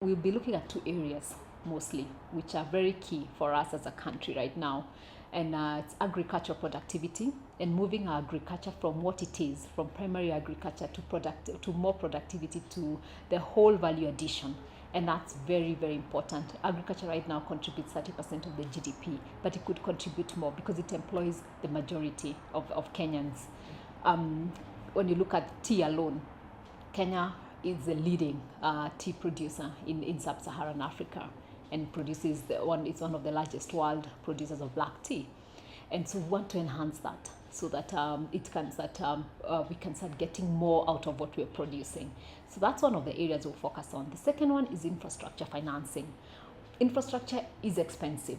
We'll be looking at two areas mostly, which are very key for us as a country right now. And it's agricultural productivity and moving our agriculture from what it is, from primary agriculture to more productivity, to the whole value addition. And that's very, very important. Agriculture right now contributes 30% of the GDP, but it could contribute more because it employs the majority of Kenyans. When you look at tea alone, Kenya is the leading tea producer in sub-Saharan Africa, and produces it's one of the largest world producers of black tea. And so we want to enhance that so that we can start getting more out of what we're producing. So that's one of the areas we'll focus on. The second one is infrastructure financing. Infrastructure is expensive,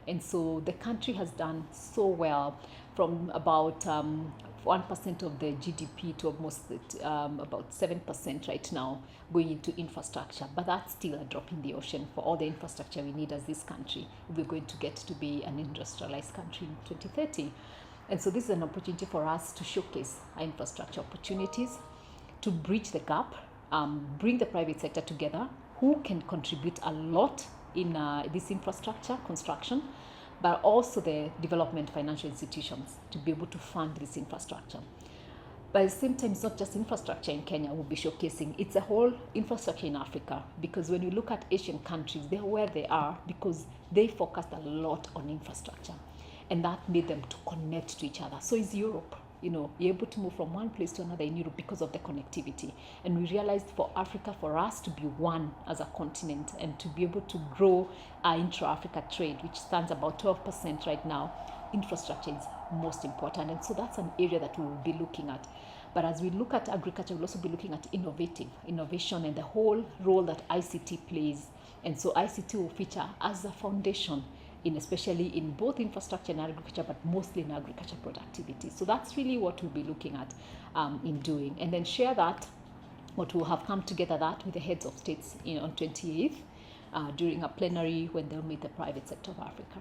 and so the country has done so well, from about 1% of the GDP to almost about 7% right now going into infrastructure. But that's still a drop in the ocean for all the infrastructure we need as this country if we're going to get to be an industrialized country in 2030. And so this is an opportunity for us to showcase our infrastructure opportunities, to bridge the gap, bring the private sector together, who can contribute a lot in this infrastructure construction, but also the development financial institutions to be able to fund this infrastructure. But at the same time, it's not just infrastructure in Kenya we'll be showcasing, it's a whole infrastructure in Africa, because when you look at Asian countries, they're where they are because they focused a lot on infrastructure, and that made them to connect to each other. So is Europe. You're able to move from one place to another in Europe because of the connectivity. And we realized for Africa, for us to be one as a continent and to be able to grow our intra-Africa trade, which stands about 12% right now, infrastructure is most important. And so that's an area that we will be looking at. But as we look at agriculture, we'll also be looking at innovation and the whole role that ICT plays. And so ICT will feature as a foundation especially in both infrastructure and agriculture, but mostly in agriculture productivity. So that's really what we'll be looking at in doing. And then share that, what will have come together that with the heads of states on 28th during a plenary when they'll meet the private sector of Africa.